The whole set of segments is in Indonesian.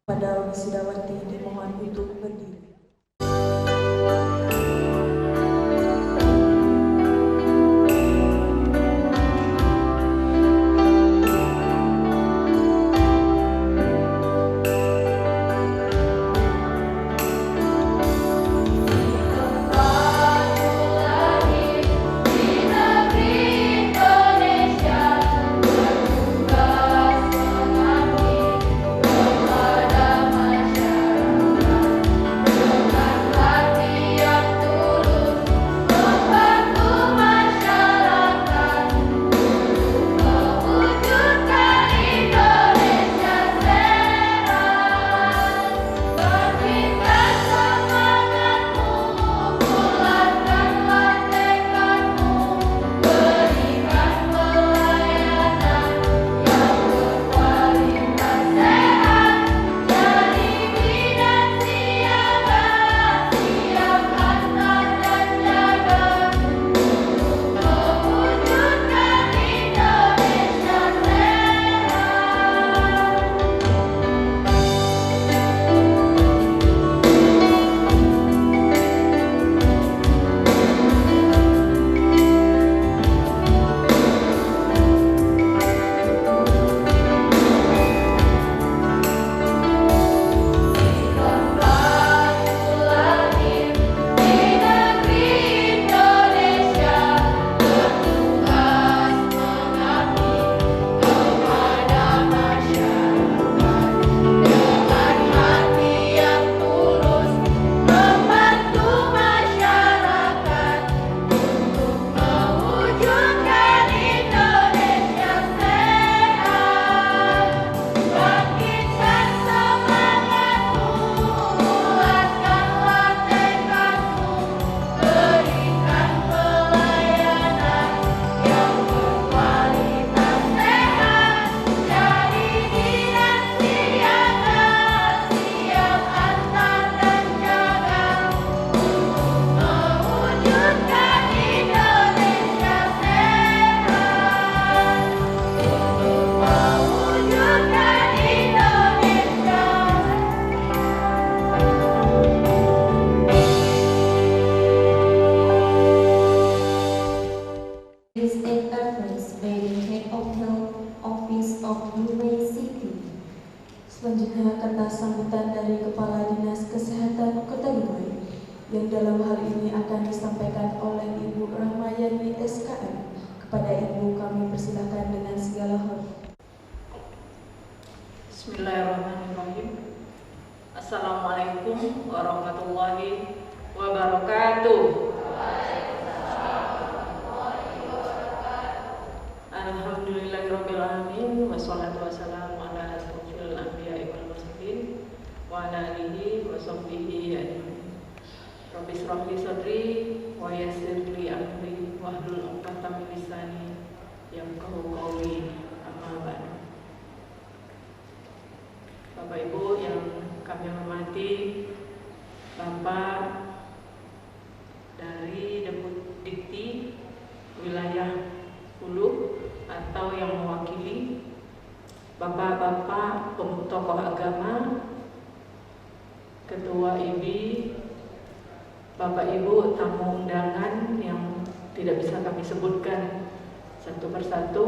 Pada Wisudawati dimohon untuk berdiri. Selanjutnya kata sambutan dari Kepala Dinas Kesehatan Kota Dumai yang dalam hal ini akan disampaikan oleh Ibu Rahmayani SKM. Kepada Ibu kami persilahkan dengan segala hormat. Bismillahirrahmanirrahim. Assalamualaikum warahmatullahi wabarakatuh. Alhamdulillahirabbil alamin wassalatu wassalamu ala asyrofil anbiya'i wal mursalin wa ala alihi wa sahbihi ajmain. Rabbi shrah li sadri wa yassir li amri wahlul 'uqdatam min lisani yafqahu qawli. Amma ba'du. Bapak Ibu yang kami hormati, Bapak dari Deputi Wilayah Hulu atau yang mewakili, Bapak-bapak tokoh agama, Ketua IBI, Bapak Ibu tamu undangan yang tidak bisa kami sebutkan satu persatu,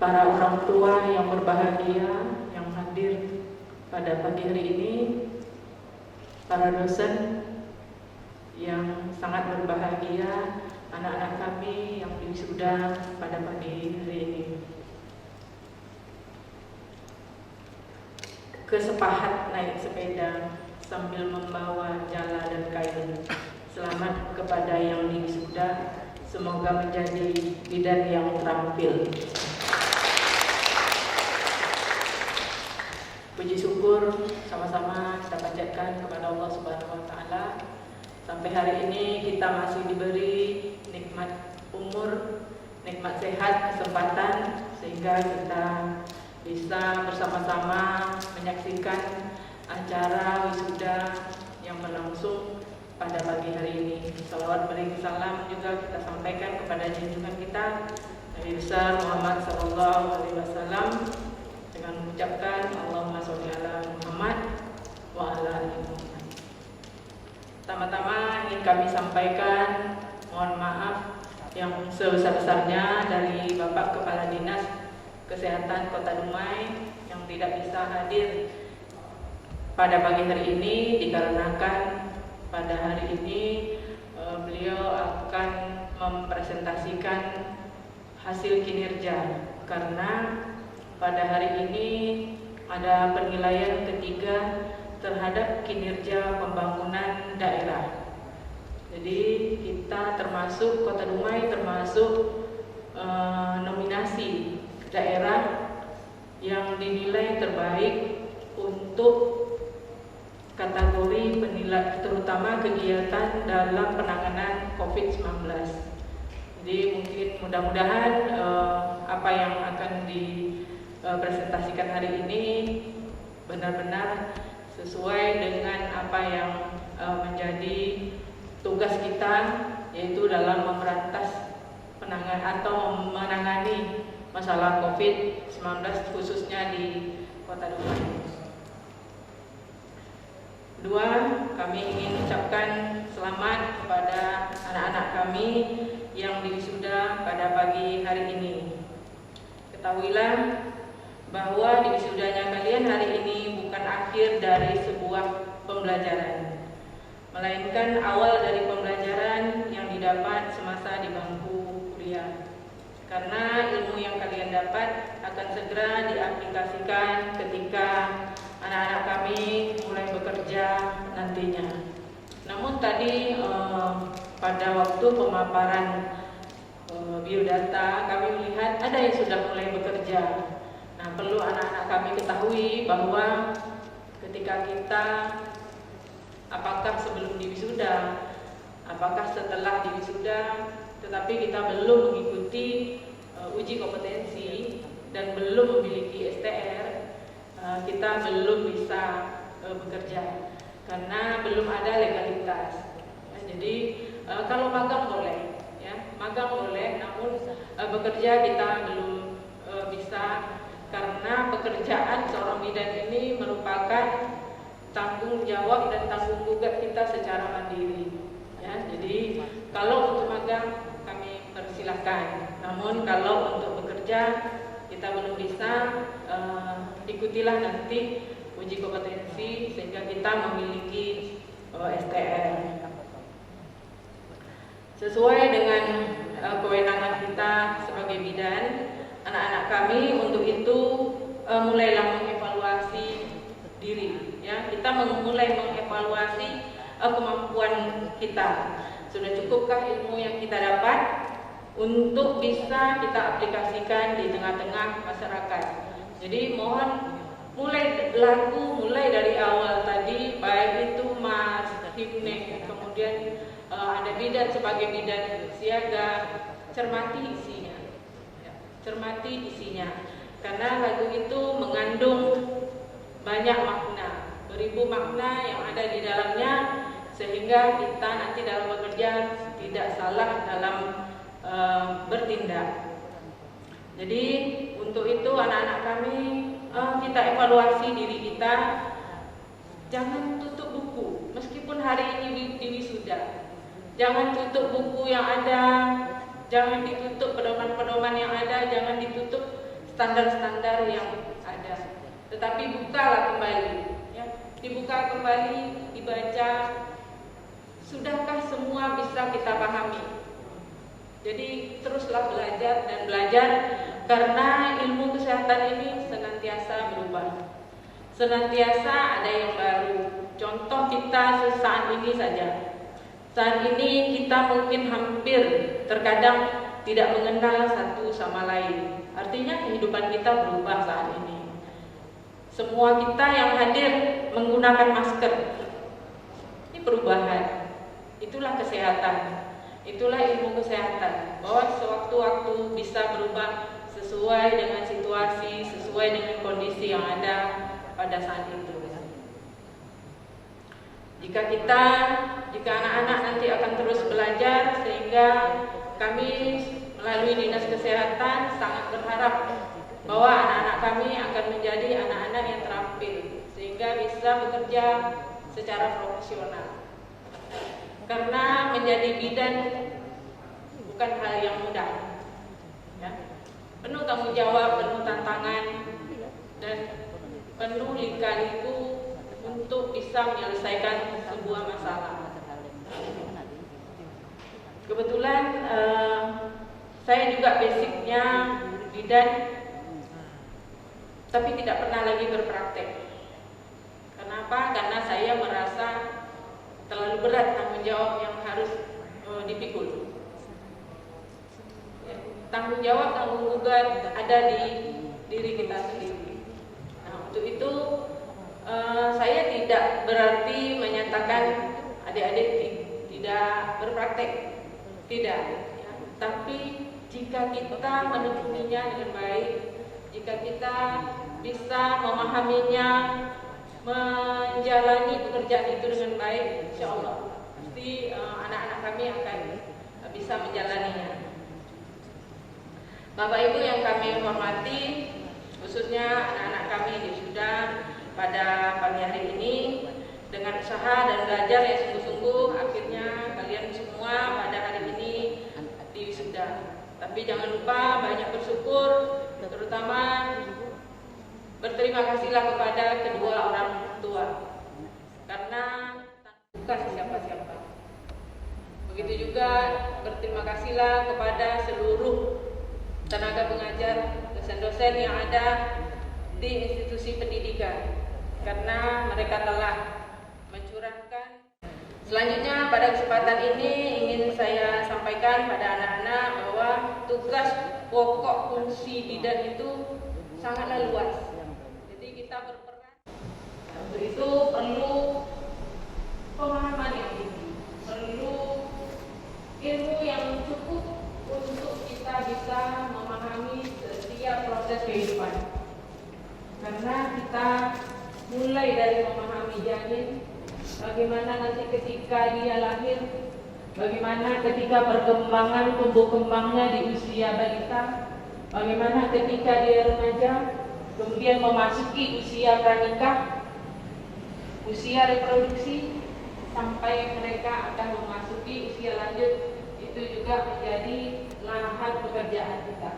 para orang tua yang berbahagia yang hadir pada pagi hari ini, para dosen yang sangat berbahagia, anak-anak kami yang wisuda pada pagi hari ini. Kesepahat naik sepeda sambil membawa jala dan kain. Selamat kepada yang wisuda, semoga menjadi bidan yang terampil. Puji syukur sama-sama kita panjatkan kepada Allah Subhanahu wa taala. Sampai hari ini kita masih diberi nikmat umur, nikmat sehat, kesempatan sehingga kita bisa bersama-sama menyaksikan acara wisuda yang berlangsung pada pagi hari ini. Salawat beri salam juga kita sampaikan kepada junjungan kita Nabi besar Muhammad SAW dengan mengucapkan Allahumma sholli Muhammad wa ala ali Muhammad. Pertama-tama ingin kami sampaikan mohon maaf yang sebesar-besarnya dari Bapak Kepala Dinas Kesehatan Kota Dumai yang tidak bisa hadir pada pagi hari ini dikarenakan pada hari ini beliau akan mempresentasikan hasil kinerja, karena pada hari ini ada penilaian ketiga terhadap kinerja pembangunan daerah. Jadi kita termasuk Kota Dumai termasuk nominasi daerah yang dinilai terbaik untuk kategori penilaian terutama kegiatan dalam penanganan COVID-19. Jadi mungkin mudah-mudahan apa yang akan dipresentasikan hari ini benar-benar sesuai dengan apa yang menjadi tugas kita, yaitu dalam memberantas menangani masalah COVID-19 khususnya di Kota Dumai. Kedua, kami ingin ucapkan selamat kepada anak-anak kami yang diwisuda pada pagi hari ini. Ketahuilah bahwa diwisudanya kalian hari ini bukan akhir dari sebuah pembelajaran, melainkan awal dari pembelajaran yang didapat semasa di bangku kuliah. Karena ilmu yang kalian dapat akan segera diaplikasikan ketika anak-anak kami mulai bekerja nantinya. Namun tadi pada waktu pemaparan biodata kami melihat ada yang sudah mulai bekerja. Nah, perlu anak-anak kami ketahui bahwa ketika kita apakah sebelum diwisuda, apakah setelah diwisuda, tetapi kita belum mengikuti uji kompetensi dan belum memiliki STR, kita belum bisa bekerja karena belum ada legalitas. Jadi kalau magang boleh, ya, magang boleh, namun bekerja kita belum bisa, karena pekerjaan seorang bidan ini merupakan tanggung jawab dan tanggung jawab kita secara mandiri. Ya, jadi kalau untuk magang kami persilahkan, namun kalau untuk bekerja kita belum bisa. Ikutilah nanti uji kompetensi sehingga kita memiliki STR sesuai dengan kewenangan kita sebagai bidan. Anak-anak kami untuk itu mulailah mengevaluasi diri, ya, kita mulai mengevaluasi kemampuan kita. Sudah cukupkah ilmu yang kita dapat untuk bisa kita aplikasikan di tengah-tengah masyarakat. Jadi mohon mulai dari awal tadi, baik itu Mas Hipne, kemudian ada bidan sebagai bidan siaga, cermati isinya, ya, cermati isinya, karena lagu itu mengandung banyak makna, beribu makna yang ada di dalamnya, sehingga kita nanti dalam bekerja tidak salah dalam bertindak. Jadi untuk itu anak-anak kami kita evaluasi diri kita, jangan tutup buku meskipun hari ini diwisuda, jangan tutup buku yang ada, jangan ditutup pedoman-pedoman yang ada, jangan ditutup standar-standar yang ada, tetapi bukalah kembali, ya, dibuka kembali, dibaca. Sudahkah semua bisa kita pahami? Jadi teruslah belajar dan belajar, karena ilmu kesehatan ini senantiasa berubah, senantiasa ada yang baru. Contoh kita saat ini saja, saat ini kita mungkin hampir terkadang tidak mengenal satu sama lain. Artinya kehidupan kita berubah saat ini. Semua kita yang hadir menggunakan masker. Ini perubahan. Itulah kesehatan. Itulah ilmu kesehatan, bahwa sewaktu-waktu bisa berubah sesuai dengan situasi, sesuai dengan kondisi yang ada pada saat itu. Jika anak-anak nanti akan terus belajar, sehingga kami melalui Dinas Kesehatan sangat berharap bahwa anak-anak kami akan menjadi anak-anak yang terampil, sehingga bisa bisa bekerja secara profesional. Karena menjadi bidan bukan hal yang mudah, ya. Penuh tanggung jawab, penuh tantangan, dan penuh lika-liku untuk bisa menyelesaikan sebuah masalah. Kebetulan saya juga basicnya bidan, tapi tidak pernah lagi berpraktek. Kenapa? Karena saya merasa terlalu berat tanggung jawab yang harus dipikul. Tanggung jawab, tanggung beban ada di diri kita sendiri. Nah, untuk itu saya tidak berarti menyatakan adik-adik tidak berpraktek, tidak. Ya. Tapi jika kita menekuninya dengan baik, jika kita bisa memahaminya, menjalani pekerjaan itu dengan baik, insya Allah pasti anak-anak kami akan bisa menjalaninya. Bapak Ibu yang kami hormati, khususnya anak-anak kami di wisuda pada pagi hari ini, dengan usaha dan belajar yang sungguh-sungguh, akhirnya kalian semua pada hari ini di wisuda. Tapi jangan lupa banyak bersyukur, terutama berterima kasihlah kepada kedua orang tua, karena bukan siapa-siapa. Begitu juga berterima kasihlah kepada seluruh tenaga pengajar, dosen-dosen yang ada di institusi pendidikan, karena mereka telah mencurahkan. Selanjutnya pada kesempatan ini ingin saya sampaikan pada anak-anak bahwa tugas pokok fungsi bidan itu sangatlah luas. Jadi kita berperan. Untuk itu perlu pemahaman yang tinggi, perlu ilmu yang cukup untuk kita bisa memahami setiap proses kehidupan. Karena kita mulai dari memahami janin, bagaimana nanti ketika dia lahir, bagaimana ketika perkembangan tumbuh kembangnya di usia balita, bagaimana ketika dia remaja, kemudian memasuki usia pranikah, usia reproduksi, sampai mereka akan memasuki usia lanjut. Itu juga menjadi lahan pekerjaan kita.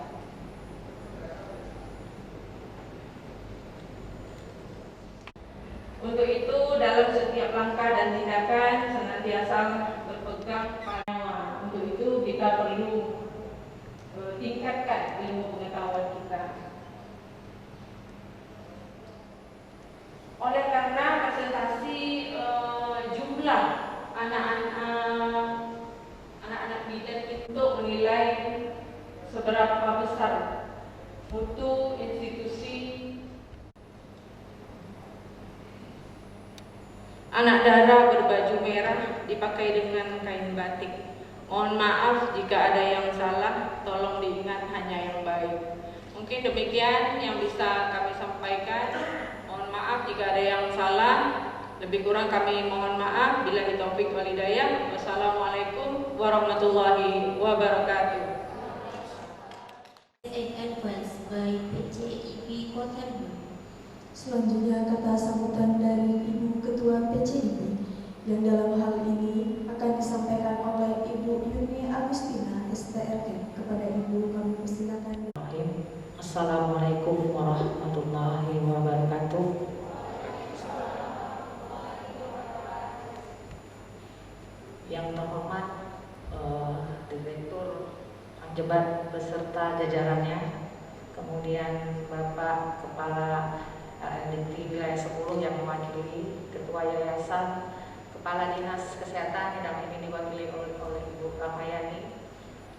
Untuk itu dalam setiap langkah dan tindakan senantiasa berpegang pada nyawa. Untuk itu kita perlu tingkatkan ilmu pengetahuan kita. Oleh karena presentasi jumlah anak-anak bidan untuk menilai seberapa besar mutu institusi anak darah berbaju merah dipakai dengan kain batik. Mohon maaf jika ada yang salah, tolong diingat hanya yang baik. Mungkin demikian yang bisa kami sampaikan. Mohon maaf jika ada yang salah. Lebih kurang kami mohon maaf. Billahi taufik wal hidayah. Wassalamualaikum warahmatullahi wabarakatuh. Advance by PCIB Kota Dua. Selanjutnya kata sambutan dari Ibu Ketua PCIB yang dalam hal ini akan disampaikan oleh Ibu Yuni Agustina STRN. Kepada Ibu kami persilakan. Assalamualaikum warahmatullahi wabarakatuh. Yang terhormat Direktur Anjebat beserta jajarannya, kemudian Bapak Kepala RRDT Wilayah 10 yang mewakili, Ketua Yayasan, Kepala Dinas Kesehatan yang dalam ini diwakili oleh Ibu Ramayani,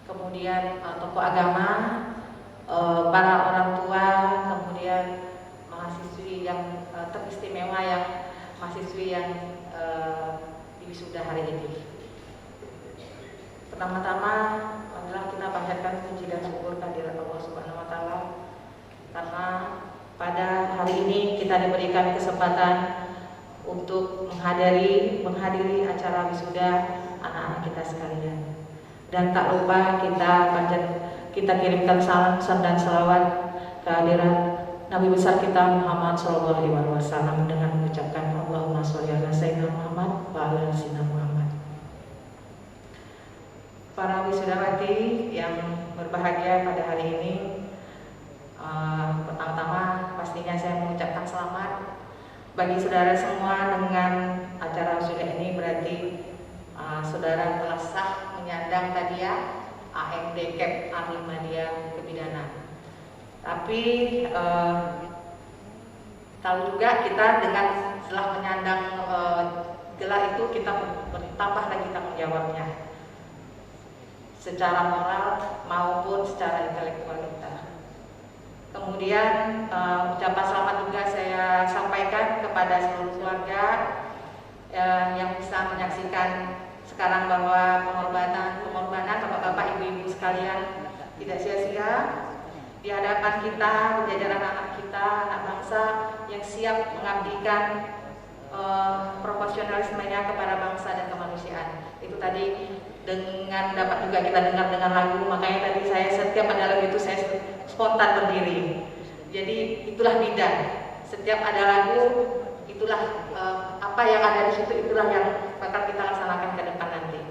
kemudian tokoh agama, para orang tua, kemudian mahasiswi yang teristimewa, mahasiswi yang wisuda hari ini. Pertama-tama adalah kita panjatkan puji dan syukur kehadirat Allah Subhanahu wa taala, karena pada hari ini kita diberikan kesempatan untuk menghadiri acara wisuda anak-anak kita sekalian. Dan tak lupa kita kirimkan salam dan salawat kehadirat Nabi besar kita Muhammad SAW dengan mengucapkan Allahumma sholli ala sayyidina Muhammad wa ala sayyidina Muhammad. Para wisudawati yang berbahagia pada hari ini, pertama-tama pastinya saya mengucapkan selamat bagi saudara semua dengan acara wisuda ini. Berarti saudara telah sah menyandang tadiah AMD Cap Ahmadiyah Kebidanan. Tapi tahu juga kita dengan setelah menyandang gelar itu kita bertambah lagi tanggung jawabnya secara moral maupun secara intelektual kita. Kemudian ucapan selamat juga saya sampaikan kepada seluruh keluarga yang bisa menyaksikan sekarang bahwa pengorbanan bapak-bapak, ibu-ibu sekalian tidak sia-sia di hadapan kita, di jajaran anak kita, anak bangsa yang siap mengabdikan profesionalismenya kepada bangsa dan kemanusiaan. Itu tadi dengan dapat juga kita dengar dengan lagu, makanya tadi saya setiap ada lagu itu saya spontan berdiri. Jadi itulah bidan. Setiap ada lagu, itulah apa yang ada di situ, itulah yang bakal kita laksanakan ke depan nanti.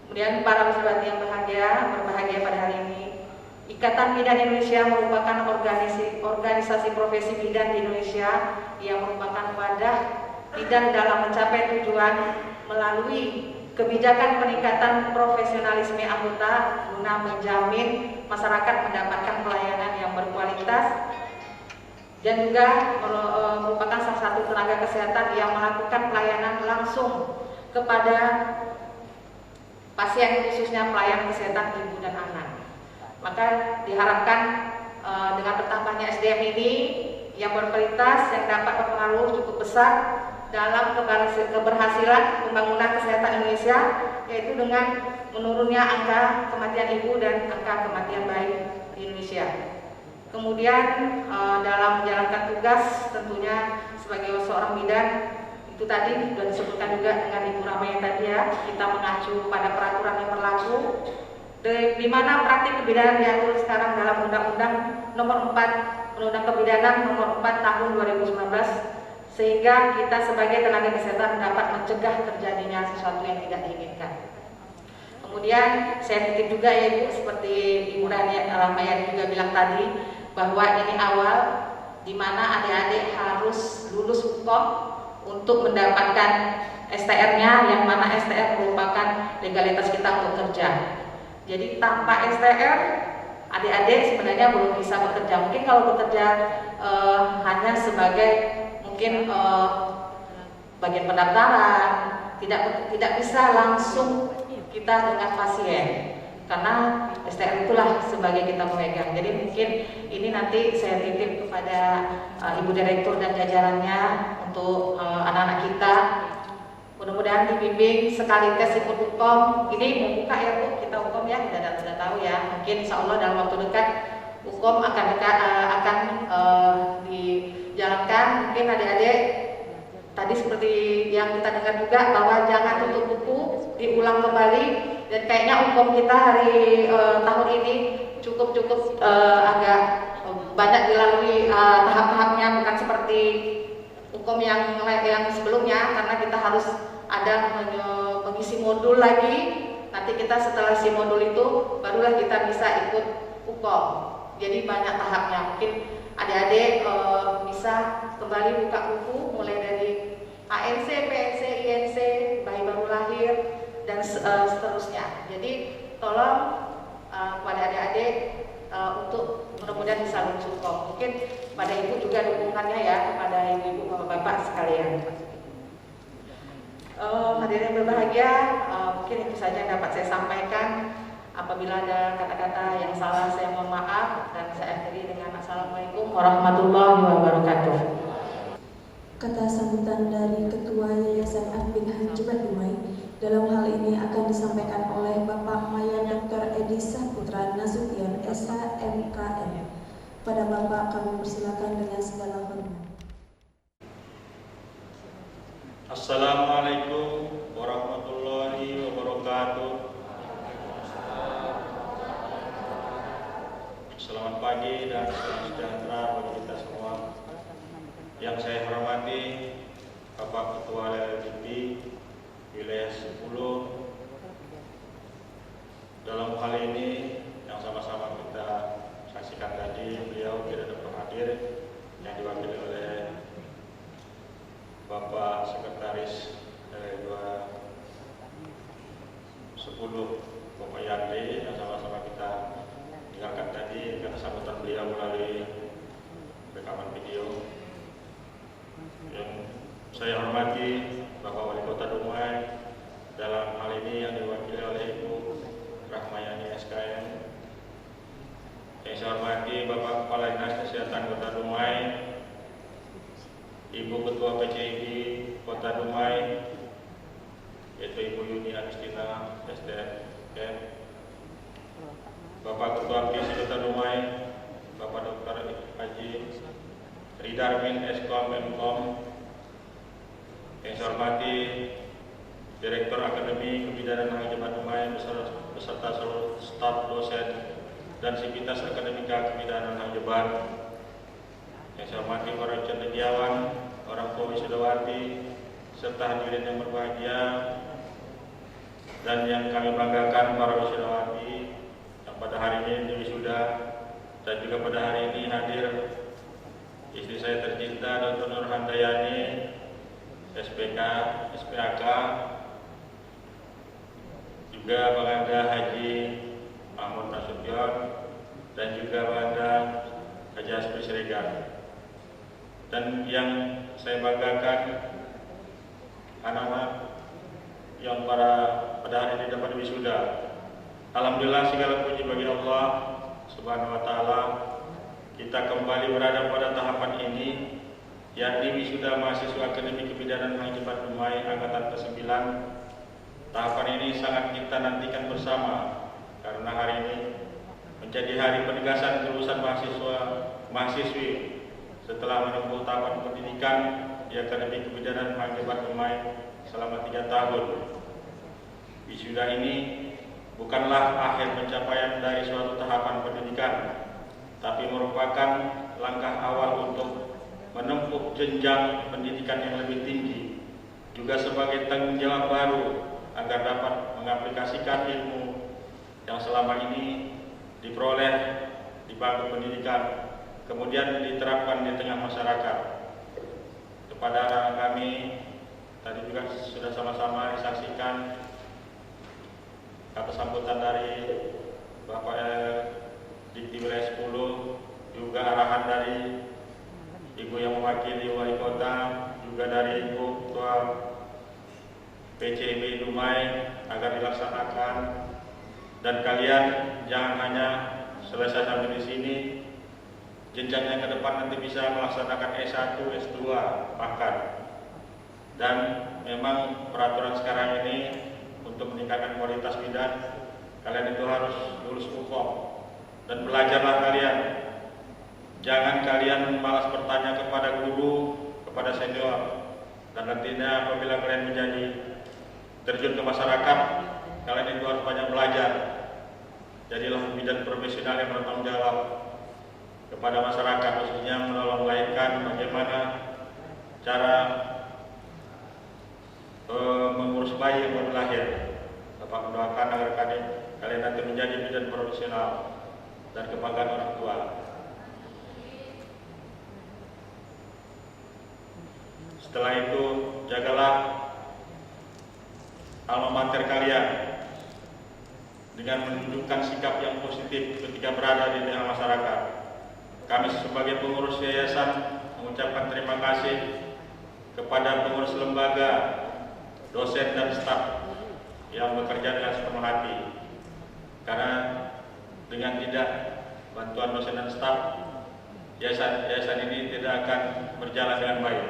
Kemudian para wisudawati yang berbahagia pada hari ini, Ikatan Bidan Indonesia merupakan organisasi profesi bidan di Indonesia yang merupakan wadah bidan dalam mencapai tujuan melalui kebijakan peningkatan profesionalisme anggota guna menjamin masyarakat mendapatkan pelayanan yang berkualitas dan juga merupakan salah satu tenaga kesehatan yang melakukan pelayanan langsung kepada pasien, khususnya pelayanan kesehatan ibu dan anak. Maka diharapkan dengan bertambahnya SDM ini yang berkualitas yang dapat berpengaruh cukup besar dalam keberhasilan pembangunan kesehatan Indonesia, yaitu dengan menurunnya angka kematian ibu dan angka kematian bayi di Indonesia. Kemudian dalam menjalankan tugas tentunya sebagai seorang bidan, itu tadi sudah disebutkan juga dengan Ibu Ramai tadi ya, kita mengacu pada peraturan yang berlaku di mana praktik kebidanan diatur sekarang dalam Undang-Undang Nomor 4 Undang-Undang Kebidanan Nomor 4 Tahun 2019, sehingga kita sebagai tenaga kesehatan dapat mencegah terjadinya sesuatu yang tidak diinginkan. Kemudian saya titip juga ya Ibu, seperti Ibu Ramayani juga bilang tadi, bahwa ini awal di mana adik-adik harus lulus hukum untuk mendapatkan STR-nya, yang mana STR merupakan legalitas kita untuk kerja. Jadi tanpa STR, adik-adik sebenarnya belum bisa bekerja. Mungkin kalau bekerja hanya sebagai mungkin bagian pendaftaran, tidak bisa langsung kita dengan pasien, karena STR itulah sebagai kita memegang. Jadi mungkin ini nanti saya titip kepada Ibu Direktur dan jajarannya untuk anak-anak kita. Mudah-mudahan dibimbing sekali tes ikut hukum. Ini membuka ya Bu, kita hukum ya, sudah tahu ya. Mungkin insya Allah dalam waktu dekat hukum akan dijalankan. Mungkin adik-adik tadi seperti yang kita dengar juga bahwa jangan tutup buku, diulang kembali. Dan kayaknya hukum kita hari tahun ini cukup agak banyak dilalui tahap-tahapnya, bukan seperti hukum yang sebelumnya, karena kita harus ada mengisi modul lagi. Nanti kita setelah isi modul itu barulah kita bisa ikut hukum. Jadi banyak tahapnya. Mungkin adik-adik bisa kembali buka buku mulai dari ANC, PNC, INC, bayi baru lahir dan seterusnya. Jadi tolong kepada adik-adik untuk mudah-mudahan bisa lulus hukum. Mungkin pada ibu juga dukungannya ya, kepada ibu-ibu bapak-bapak sekalian. Hadirin yang berbahagia, mungkin itu saja yang dapat saya sampaikan. Apabila ada kata-kata yang salah, saya mohon maaf, dan saya akhiri dengan Assalamualaikum warahmatullahi wabarakatuh. Kata sambutan dari Ketua Yayasan Admin Hanjubat Dumai dalam hal ini akan disampaikan oleh Bapak Maya Dr. Edi Saputra Nasution, SHMKM. Pada Bapak kami persilakan dengan segala hormat. Assalamualaikum warahmatullahi wabarakatuh. Selamat pagi dan selamat Yang saya hormati Bapak Ketua LLDP Wilayah 10. Dalam hal ini yang sama-sama kita saksikan tadi, beliau tidak dapat hadir, yang diwakili oleh Bapak Sekretaris LL2 10 Bapak Yandri, yang sama-sama kita dengarkan tadi kata sambutan beliau melalui rekaman video. Yang saya hormati Bapak Wali Kota Dumai, dalam hal ini yang diwakili oleh Ibu Rahmayani SKM. Yang saya hormati Bapak Kepala Dinas Kesehatan Kota Dumai, Ibu Ketua PCID Kota Dumai, yaitu Ibu Yuni Agustina SDM, Bapak Ketua PISI Kota Dumai, Bapak Dr. Haji Ridarmin Eskom Mkom. Yang saya hormati Direktur Akademi Kebidanan Hang Jebat Dumai beserta seluruh staf dosen dan sivitas akademika Kebidanan Hang Jebat. Yang saya hormati para cendekiawan, orang tua wisudawati, serta hadirin yang berbahagia, dan yang kami banggakan para wisudawati yang pada hari ini wisuda, dan juga pada hari ini hadir istri saya tercinta Dr. Nur Handayani SPK, SPAK, juga Banganda Haji Mahmud Nasution, dan juga Banganda Haji Asmi Siregar. Dan yang saya banggakan anak-anak yang pada hari ini dapat wisuda. Alhamdulillah, segala puji bagi Allah Subhanahu wa taala, kita kembali berada pada tahapan ini, yakni wisuda mahasiswa Akademi Kebidanan Hang Jebat Dumai angkatan ke-9. Tahapan ini sangat kita nantikan bersama karena hari ini menjadi hari penegasan kelulusan mahasiswi setelah menempuh tahapan pendidikan di Akademi Kebidanan Hang Jebat Dumai selama 3 tahun. Wisuda ini bukanlah akhir pencapaian dari suatu tahapan pendidikan, tapi merupakan langkah awal untuk menempuh jenjang pendidikan yang lebih tinggi, juga sebagai tanggung jawab baru agar dapat mengaplikasikan ilmu yang selama ini diperoleh di bangku pendidikan, kemudian diterapkan di tengah masyarakat. Kepada anak-anak kami, tadi juga sudah sama-sama disaksikan kata sambutan dari Bapak Dikti Wilayah 10, juga arahan dari Ibu yang mewakili Wali Kota, juga dari Ibu Ketua PCIB Dumai agar dilaksanakan. Dan kalian jangan hanya selesai sampai di sini, jenjangnya ke depan nanti bisa melaksanakan S1, S2 bahkan. Dan memang peraturan sekarang ini untuk meningkatkan kualitas bidan, kalian itu harus lulus UKOM dan belajarlah kalian. Jangan kalian malas bertanya kepada guru, kepada senior, dan nantinya apabila kalian menjadi terjun ke masyarakat, kalian itu harus banyak belajar. Jadilah bidan profesional yang bertanggung jawab kepada masyarakat, khususnya menolong melahirkan, bagaimana cara mengurus bayi yang baru lahir. Bapak mendoakan agar kalian nanti menjadi bidan profesional dan kebanggaan orang tua. Setelah itu, jagalah alma mater kalian dengan menunjukkan sikap yang positif ketika berada di tengah masyarakat. Kami sebagai pengurus yayasan mengucapkan terima kasih kepada pengurus lembaga, dosen dan staf yang bekerja dengan sepenuh hati. Karena dengan tidak bantuan dosen dan staf, yayasan ini tidak akan berjalan dengan baik.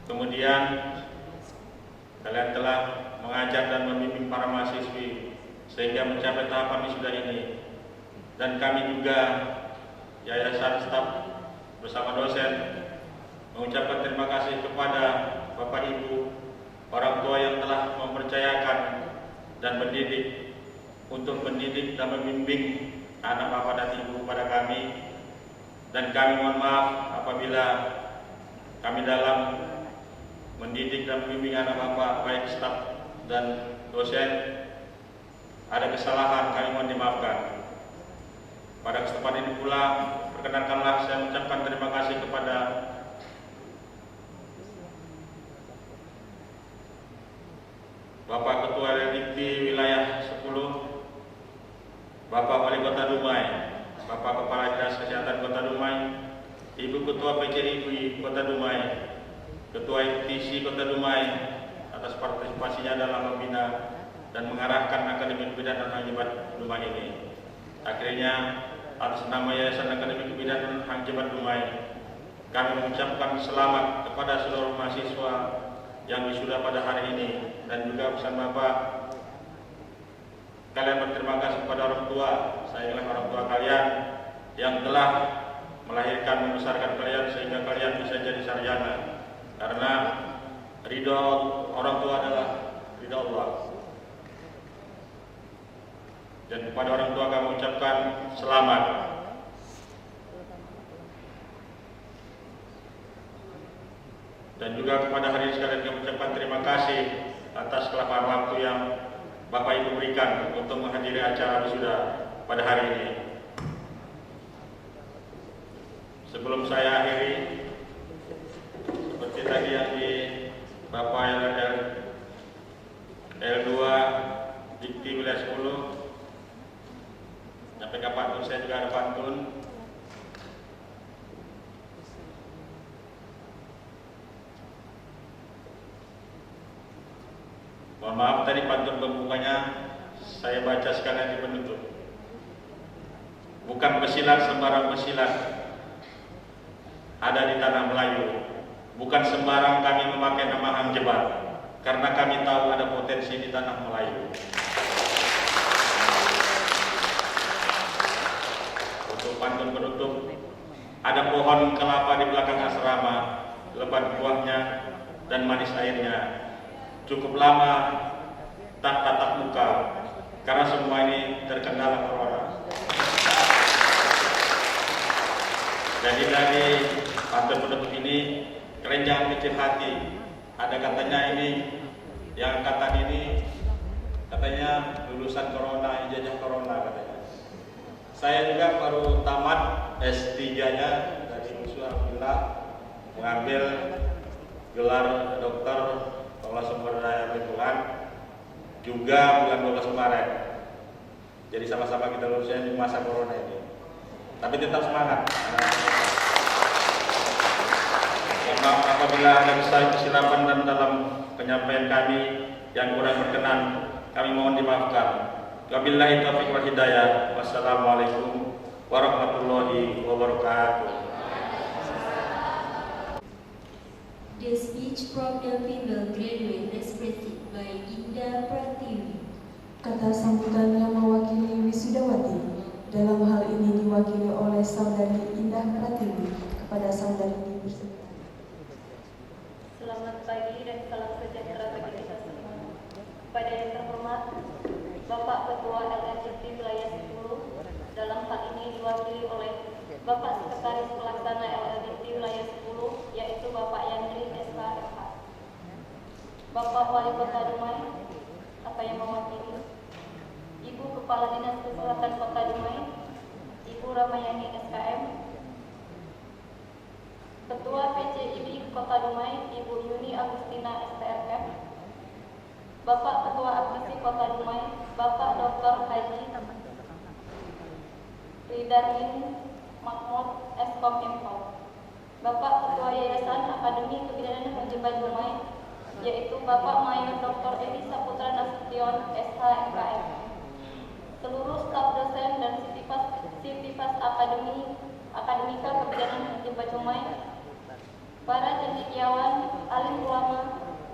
Kemudian kalian telah mengajar dan membimbing para mahasiswi sehingga mencapai tahapan wisuda ini. Dan kami juga yayasan staf bersama dosen mengucapkan terima kasih kepada Bapak Ibu, orang tua yang telah mempercayakan dan mendidik untuk mendidik dan membimbing anak Bapak dan Ibu pada kami. dan kami mohon maaf apabila kami dalam mendidik dan membimbing anak Bapak baik staf dan dosen ada kesalahan, kami mohon dimaafkan. Pada kesempatan ini pula perkenankanlah saya mengucapkan terima kasih kepada Bapak Ketua LDIPTI Wilayah 10, Bapak Wali Kota Dumai, Bapak Kepala Dinas Kesehatan Kota Dumai, Ibu Ketua PCIBI Kota Dumai, Ketua ITC Kota Dumai atas partisipasinya dalam membina dan mengarahkan Akademi Kebidanan Hang Jebat Dumai ini. Akhirnya atas nama Yayasan Akademi Kebidanan Hang Jebat Dumai, kami mengucapkan selamat kepada seluruh mahasiswa yang wisuda pada hari ini, dan juga pesan Bapak, kalian berterima kasih kepada orang tua. Saya ingat orang tua kalian yang telah melahirkan, membesarkan kalian sehingga kalian bisa jadi sarjana. Karena ridho orang tua adalah ridho Allah. Dan kepada orang tua kami ucapkan selamat. Dan juga kepada hadirin sekalian kami ucapkan terima kasih atas kelapangan waktu yang Bapak Ibu berikan untuk menghadiri acara wisuda pada hari ini. Sebelum saya akhiri, seperti tadi yang di Bapak L2 Dikti Wilayah 10 nyampaikan pantun, saya juga ada pantun. Mohon maaf tadi pantun pembukanya saya baca sekalian di penutup. Bukan pesilat sembarang pesilat ada di tanah Melayu. Bukan sembarang kami memakai nama Hang Jebat, karena kami tahu ada potensi di tanah Melayu. Untuk pantun penutup, ada pohon kelapa di belakang asrama, lebat buahnya dan manis airnya. Cukup lama tak tatap muka karena semua ini terkendala corona. Jadi dari pantun penutup ini, kalian jangan kecil hati. Ada katanya ini, yang angkatan ini katanya lulusan corona, ijazah corona katanya. Saya juga baru tamat S3-nya dari UNSU, alhamdulillah, mengambil gelar dokter Allah sumber daya lingkungan juga bulan 12 kemarin. Jadi sama-sama kita lulusnya di masa corona ini. Tapi tetap semangat. Maaf apabila ada kesilapan dan dalam penyampaian kami yang kurang berkenan, kami mohon dimaafkan. Wabillahi taufiq wal hidayah. Wassalamualaikum warahmatullahi wabarakatuh. The speech from the female graduate is presented by Indah Pratiwi. Kata sambutan yang mewakili wisudawati dalam hal ini diwakili oleh Saudari Indah Pratiwi kepada saudari beserta. Selamat pagi dan salam sejahtera bagi kita semua. Kepada yang terhormat Bapak Ketua LDIPTI Wilayah 10, dalam hal ini diwakili oleh Bapak Sekretaris Pelaksana LDIPTI Wilayah 10, yaitu Bapak Yandri SKFH. Bapak Wali Kota Dumai, apa yang mewakili, Ibu Kepala Dinas Kesehatan Kota Dumai, Ibu Ramayani SKM, Ketua PCIBI Kota Dumai, Ibu Yuni Agustina STRF, Bapak Ketua Admisi Kota Dumai, Bapak Dr. Haji Ridarmin Mahmud Eskom Info, Bapak Ketua Yayasan Akademi Kebidanan Hang Jebat Dumai, yaitu Bapak Mayor Dr. Edi Saputra Nasution SH MKM, seluruh staf dosen dan Sivitas Akademika Kebidanan Hang Jebat Dumai, para cendekiawan, alim ulama,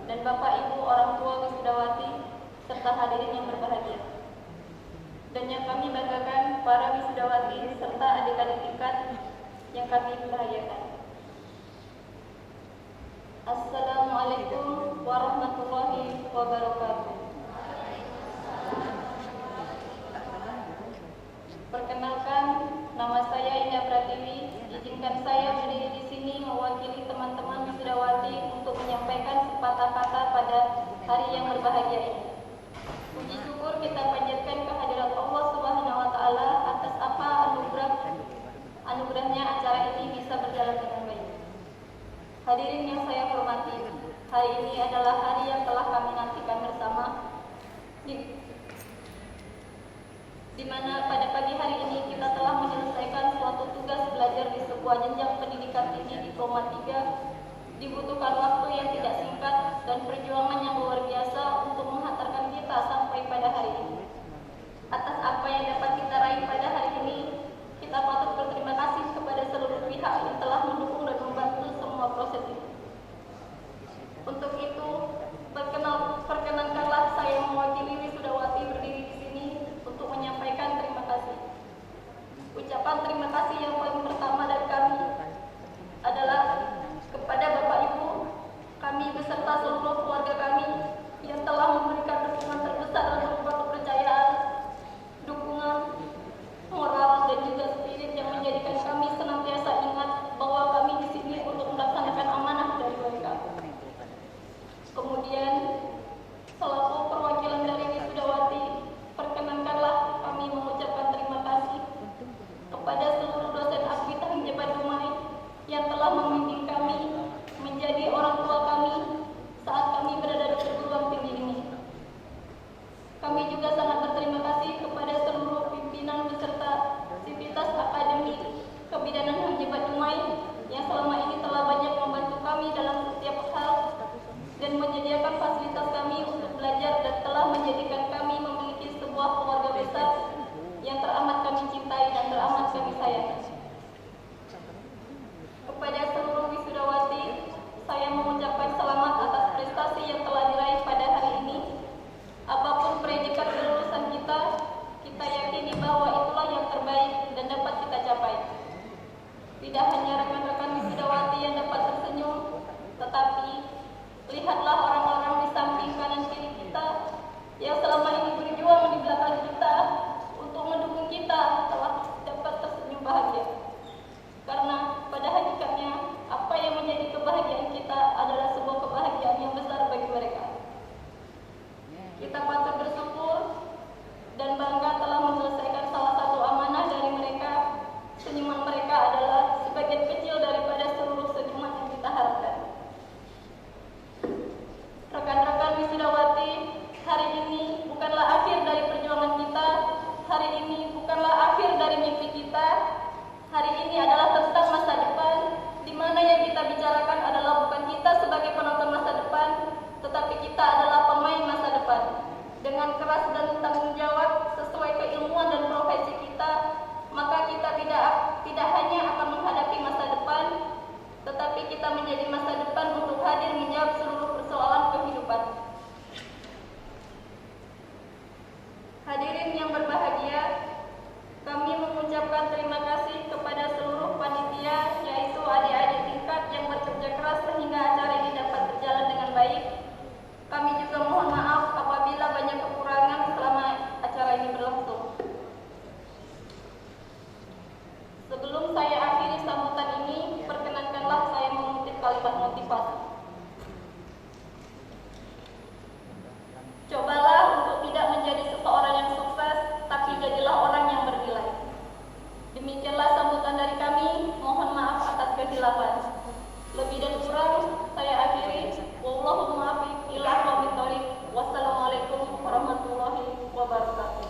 dan Bapak Ibu orang tua wisudawati serta hadirin yang berbahagia. Dan yang kami banggakan para wisudawati serta adik-adik tingkat yang kami bahagiakan. Assalamualaikum warahmatullahi wabarakatuh. Perkenalkan, nama saya Indah Pratiwi, izin Izinkan saya berdiri di sini mewakili teman-teman wisudawati untuk menyampaikan sepatah kata pada hari yang berbahagia ini. Puji syukur kita panjatkan kehadirat Allah Subhanahu wa taala atas apa anugerahnya acara ini bisa berjalan dengan baik. Hadirin yang saya hormati, hari ini adalah hari yang telah kami nantikan bersama, di mana pada pagi hari ini kita telah menyelesaikan suatu tugas belajar di sebuah jenjang pendidikan tinggi diploma 3. Dibutuhkan waktu yang tidak singkat dan perjuangan yang luar biasa untuk menghantarkan kita sampai pada hari ini. Atas apa yang dapat kita raih pada hari ini, kita patut berterima kasih kepada seluruh pihak yang telah mendukung dan membantu semua proses ini. Untuk itu, perkenankanlah saya mewakili wisudawati berdiri di sini untuk menyampaikan terima kasih. Ucapan terima kasih yang paling pertama dari kami adalah kepada Bapak Ibu, kami beserta seluruh keluarga kami yang telah memberikan dukungan terbesar dan berupa kepercayaan, dukungan moral dan juga spirit yang menjadikan kami senantiasa ingat bahwa kami di sini untuk melaksanakan amanah dari mereka. Kemudian, selaku perwakilan dari wisudawati, perkenankanlah kami mengucapkan terima kasih kepada seluruh dosen Akbid Hang Jebat Dumai yang telah membimbing kami menjadi orang tua kami saat kami berada di perguruan tinggi ini. Kami juga sangat berterima kasih kepada seluruh pimpinan beserta sivitas Akademi Kebidanan Hang Jebat Dumai yang selama ini telah banyak membantu kami dalam setiap hal dan menyediakan fasilitas kami untuk belajar dan telah menjadikan kami memiliki sebuah keluarga besar yang teramat kami cintai dan teramat kami sayangi. Kepada seluruh wisudawati, saya mengucapkan selamat atas prestasi yang telah diraih pada hari ini. Apapun predikat kelulusan kita, kita yakini bahwa itulah yang terbaik dan dapat kita capai. Tidak hanya rekan-rekan wisudawati yang dapat tersenyum, tetapi lihatlah orang-orang di samping kanan kiri kita yang selama ini berjuang di belakang kita untuk mendukung kita telah dapat tersenyum bahagia. Karena pada hakikatnya apa yang menjadi kebahagiaan kita adalah sebuah kebahagiaan yang besar bagi mereka. Kita patut bersyukur dan bangga telah menyelesaikan salah satu amanah dari mereka. Senyuman mereka adalah sebagian kecil daripada seluruh senyuman yang kita harapkan. Rekan-rekan wisudawati, hari ini bukanlah akhir dari perjuangan kita. Hari ini bukanlah akhir dari mimpi kita. Hari ini adalah tentang masa depan, di mana yang kita bicarakan adalah bukan kita sebagai penonton masa depan, tetapi kita adalah pemain masa depan. Dengan keras dan tanggung jawab sesuai keilmuan dan profesi kita, maka kita tidak hanya akan menghadapi masa depan, tetapi kita menjadi masa depan untuk hadir menjawab seluruh persoalan kehidupan. Hadirin yang berbahagia, kami mengucapkan terima kasih kepada seluruh panitia, yaitu adik-adik tingkat yang bekerja keras sehingga acara ini dapat berjalan dengan baik. Kami juga mohon maaf apabila banyak kekurangan selama acara ini berlangsung. Sebelum saya akhiri sambutan ini, perkenankanlah saya mengutip kalimat motivasi. Cobalah untuk tidak menjadi seseorang yang sukses, tapi jadilah orang yang bernilai. Demikianlah sambutan dari kami. Mohon maaf atas kehilafan. Lebih dan kurang saya akhiri. Wallahu muwaffiq ila aqwamit thoriq. Wassalamualaikum warahmatullahi wabarakatuh.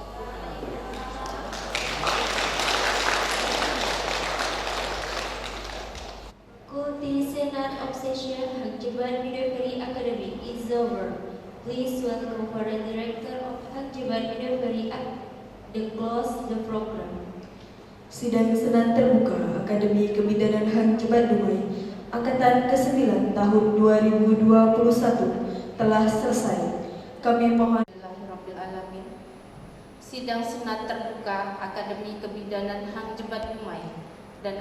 Cultivation obsession Hang Jebat Midwifery Academy is over. Please welcome for the director of Hang Jebat Midwifery to close the program. Sidang Senat Terbuka Akademi Kebidanan Hang Jebat Dumai Angkatan ke-9 tahun 2021 telah selesai. Kami mohon Alhamdulillahirrahmanirrahim. Sidang Senat Terbuka Akademi Kebidanan Hang Jebat Dumai dan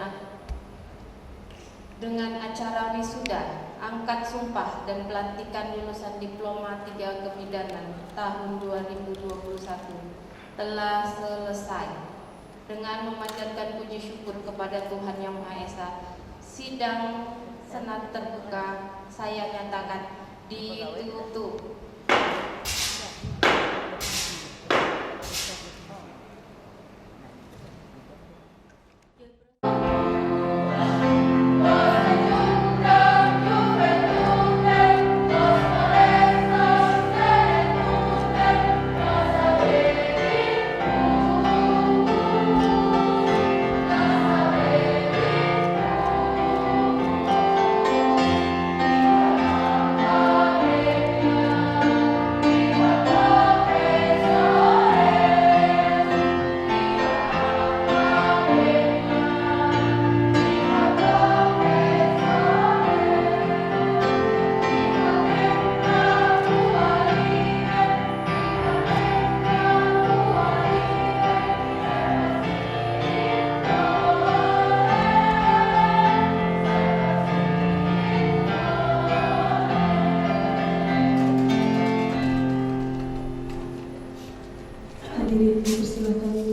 dengan acara wisuda, angkat sumpah dan pelantikan lulusan diploma 3 kebidanan tahun 2021 telah selesai. dengan memanjatkan puji syukur kepada Tuhan Yang Maha Esa. Sidang Senat terbuka saya nyatakan ditutup. Hadirin dipersilakan